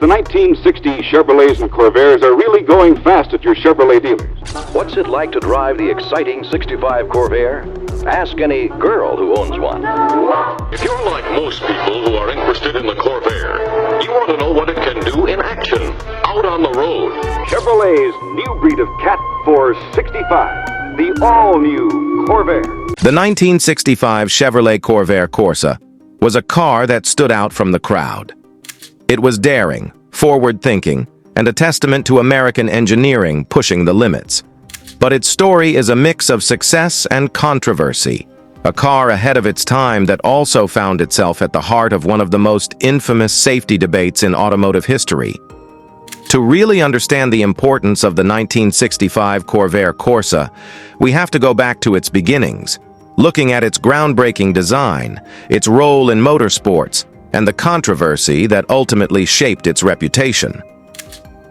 The 1960 Chevrolets and Corvairs are really going fast at your Chevrolet dealers. What's it like to drive the exciting 65 Corvair? Ask any girl who owns one. If you're like most people who are interested in the Corvair, you want to know what it can do in action, out on the road. Chevrolet's new breed of cat for 65, the all-new Corvair. The 1965 Chevrolet Corvair Corsa was a car that stood out from the crowd. It was daring, forward-thinking, and a testament to American engineering pushing the limits. But its story is a mix of success and controversy, a car ahead of its time that also found itself at the heart of one of the most infamous safety debates in automotive history. To really understand the importance of the 1965 Corvair Corsa, we have to go back to its beginnings, looking at its groundbreaking design, its role in motorsports, and the controversy that ultimately shaped its reputation.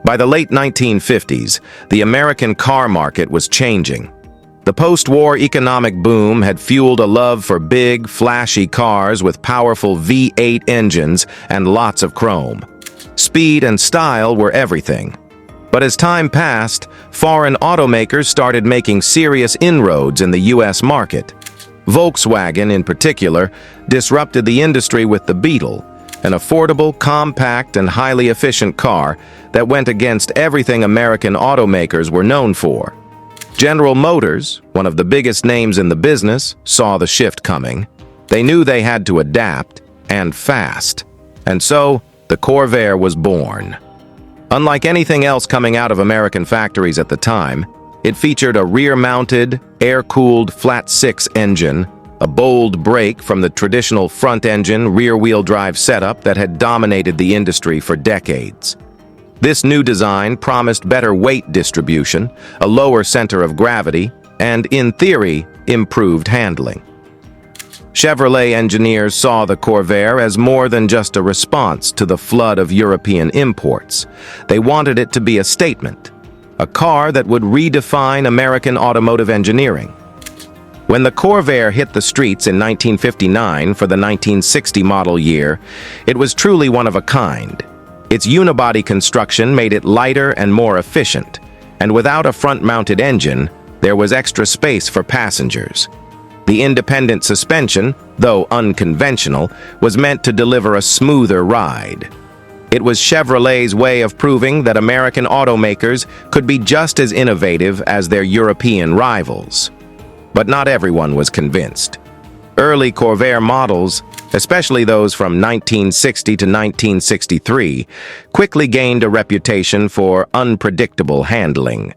By the late 1950s, the American car market was changing. The post-war economic boom had fueled a love for big, flashy cars with powerful V8 engines and lots of chrome. Speed and style were everything. But as time passed, foreign automakers started making serious inroads in the U.S. market. Volkswagen, in particular, disrupted the industry with the Beetle, an affordable, compact, and highly efficient car that went against everything American automakers were known for. General Motors, one of the biggest names in the business, saw the shift coming. They knew they had to adapt, and fast. And so, the Corvair was born. Unlike anything else coming out of American factories at the time, it featured a rear-mounted, air-cooled flat-six engine, a bold break from the traditional front-engine, rear-wheel drive setup that had dominated the industry for decades. This new design promised better weight distribution, a lower center of gravity, and, in theory, improved handling. Chevrolet engineers saw the Corvair as more than just a response to the flood of European imports. They wanted it to be a statement, a car that would redefine American automotive engineering. When the Corvair hit the streets in 1959 for the 1960 model year, it was truly one of a kind. Its unibody construction made it lighter and more efficient, and without a front-mounted engine, there was extra space for passengers. The independent suspension, though unconventional, was meant to deliver a smoother ride. It was Chevrolet's way of proving that American automakers could be just as innovative as their European rivals. But not everyone was convinced. Early Corvair models, especially those from 1960 to 1963, quickly gained a reputation for unpredictable handling.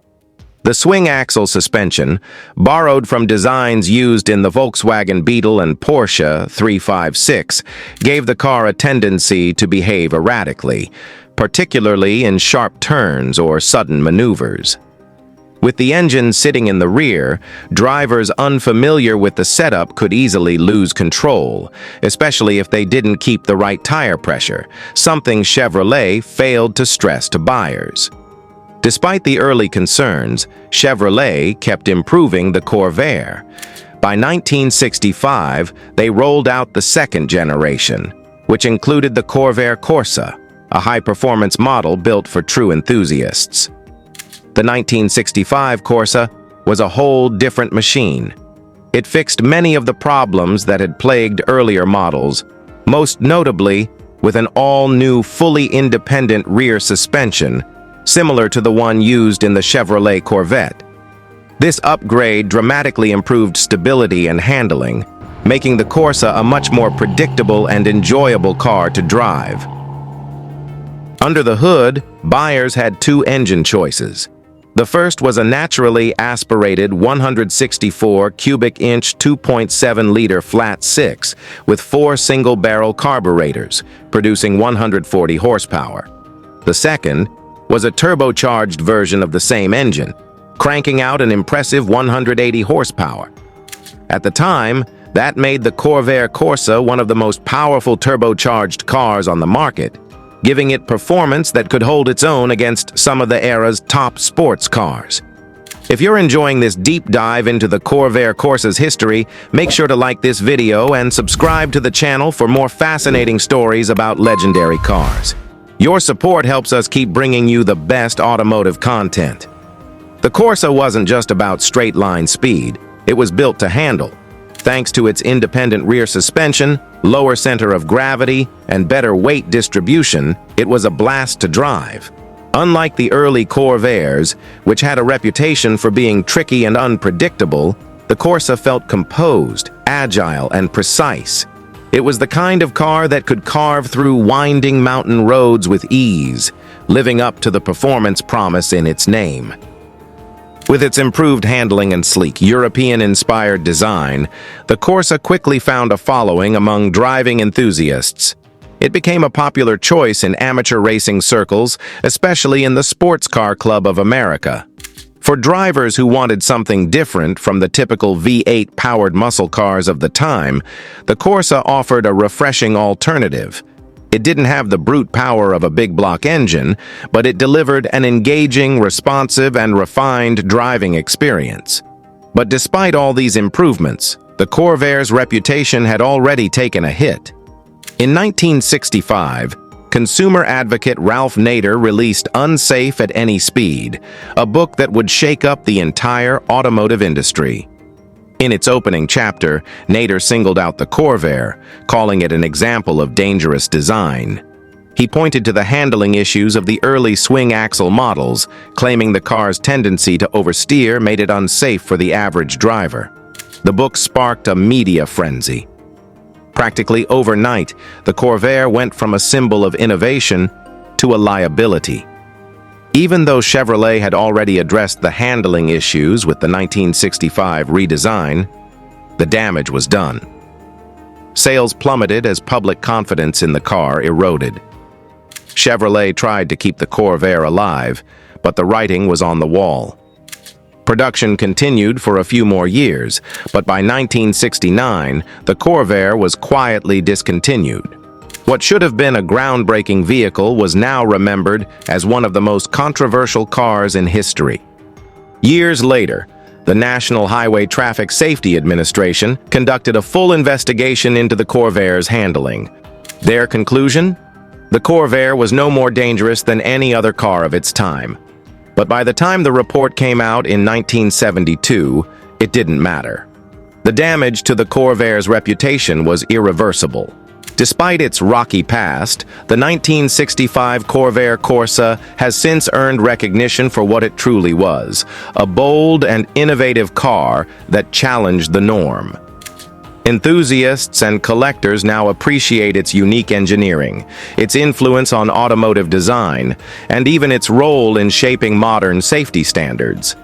The swing-axle suspension, borrowed from designs used in the Volkswagen Beetle and Porsche 356, gave the car a tendency to behave erratically, particularly in sharp turns or sudden maneuvers. With the engine sitting in the rear, drivers unfamiliar with the setup could easily lose control, especially if they didn't keep the right tire pressure, something Chevrolet failed to stress to buyers. Despite the early concerns, Chevrolet kept improving the Corvair. By 1965, they rolled out the second generation, which included the Corvair Corsa, a high-performance model built for true enthusiasts. The 1965 Corsa was a whole different machine. It fixed many of the problems that had plagued earlier models, most notably with an all-new fully independent rear suspension, similar to the one used in the Chevrolet Corvette. This upgrade dramatically improved stability and handling, making the Corsa a much more predictable and enjoyable car to drive. Under the hood, buyers had two engine choices. The first was a naturally aspirated 164 cubic inch 2.7-liter flat six with 4 single-barrel carburetors, producing 140 horsepower. The second was a turbocharged version of the same engine, cranking out an impressive 180 horsepower. At the time, that made the Corvair Corsa one of the most powerful turbocharged cars on the market, giving it performance that could hold its own against some of the era's top sports cars. If you're enjoying this deep dive into the Corvair Corsa's history, make sure to like this video and subscribe to the channel for more fascinating stories about legendary cars. Your support helps us keep bringing you the best automotive content. The Corsa wasn't just about straight-line speed, it was built to handle. Thanks to its independent rear suspension, lower center of gravity, and better weight distribution, it was a blast to drive. Unlike the early Corvairs, which had a reputation for being tricky and unpredictable, the Corsa felt composed, agile, and precise. It was the kind of car that could carve through winding mountain roads with ease, living up to the performance promise in its name. With its improved handling and sleek, European-inspired design, the Corsa quickly found a following among driving enthusiasts. It became a popular choice in amateur racing circles, especially in the Sports Car Club of America. For drivers who wanted something different from the typical V8-powered muscle cars of the time, the Corsa offered a refreshing alternative. It didn't have the brute power of a big block engine, but it delivered an engaging, responsive, and refined driving experience. But despite all these improvements, the Corvair's reputation had already taken a hit. In 1965, consumer advocate Ralph Nader released Unsafe at Any Speed, a book that would shake up the entire automotive industry. In its opening chapter, Nader singled out the Corvair, calling it an example of dangerous design. He pointed to the handling issues of the early swing-axle models, claiming the car's tendency to oversteer made it unsafe for the average driver. The book sparked a media frenzy. Practically overnight, the Corvair went from a symbol of innovation to a liability. Even though Chevrolet had already addressed the handling issues with the 1965 redesign, the damage was done. Sales plummeted as public confidence in the car eroded. Chevrolet tried to keep the Corvair alive, but the writing was on the wall. Production continued for a few more years, but by 1969, the Corvair was quietly discontinued. What should have been a groundbreaking vehicle was now remembered as one of the most controversial cars in history. Years later, the National Highway Traffic Safety Administration conducted a full investigation into the Corvair's handling. Their conclusion? The Corvair was no more dangerous than any other car of its time. But by the time the report came out in 1972, it didn't matter. The damage to the Corvair's reputation was irreversible. Despite its rocky past, the 1965 Corvair Corsa has since earned recognition for what it truly was, a bold and innovative car that challenged the norm. Enthusiasts and collectors now appreciate its unique engineering, its influence on automotive design, and even its role in shaping modern safety standards.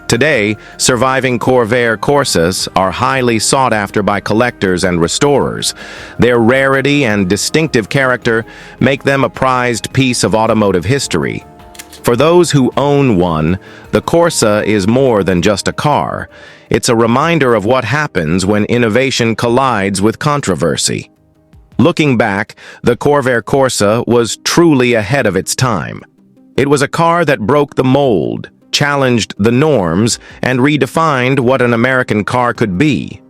Today, surviving Corvair Corsas are highly sought after by collectors and restorers. Their rarity and distinctive character make them a prized piece of automotive history. For those who own one, the Corsa is more than just a car. It's a reminder of what happens when innovation collides with controversy. Looking back, the Corvair Corsa was truly ahead of its time. It was a car that broke the mold, challenged the norms, and redefined what an American car could be.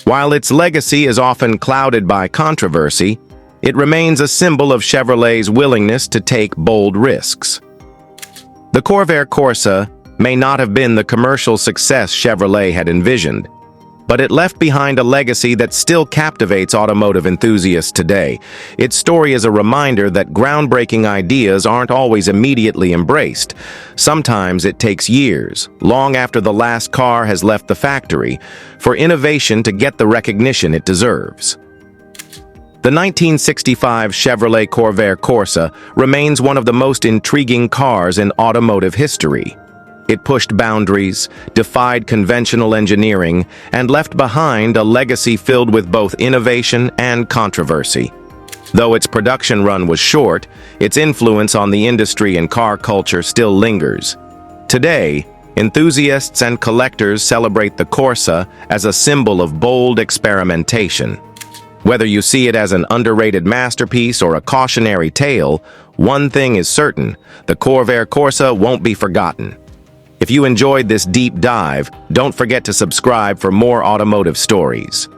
While its legacy is often clouded by controversy, it remains a symbol of Chevrolet's willingness to take bold risks. The Corvair Corsa may not have been the commercial success Chevrolet had envisioned, but it left behind a legacy that still captivates automotive enthusiasts today. Its story is a reminder that groundbreaking ideas aren't always immediately embraced. Sometimes it takes years, long after the last car has left the factory, for innovation to get the recognition it deserves. The 1965 Chevrolet Corvair Corsa remains one of the most intriguing cars in automotive history. It pushed boundaries, defied conventional engineering, and left behind a legacy filled with both innovation and controversy. Though its production run was short, its influence on the industry and car culture still lingers. Today, enthusiasts and collectors celebrate the Corsa as a symbol of bold experimentation. Whether you see it as an underrated masterpiece or a cautionary tale, one thing is certain: the Corvair Corsa won't be forgotten. If you enjoyed this deep dive, don't forget to subscribe for more automotive stories.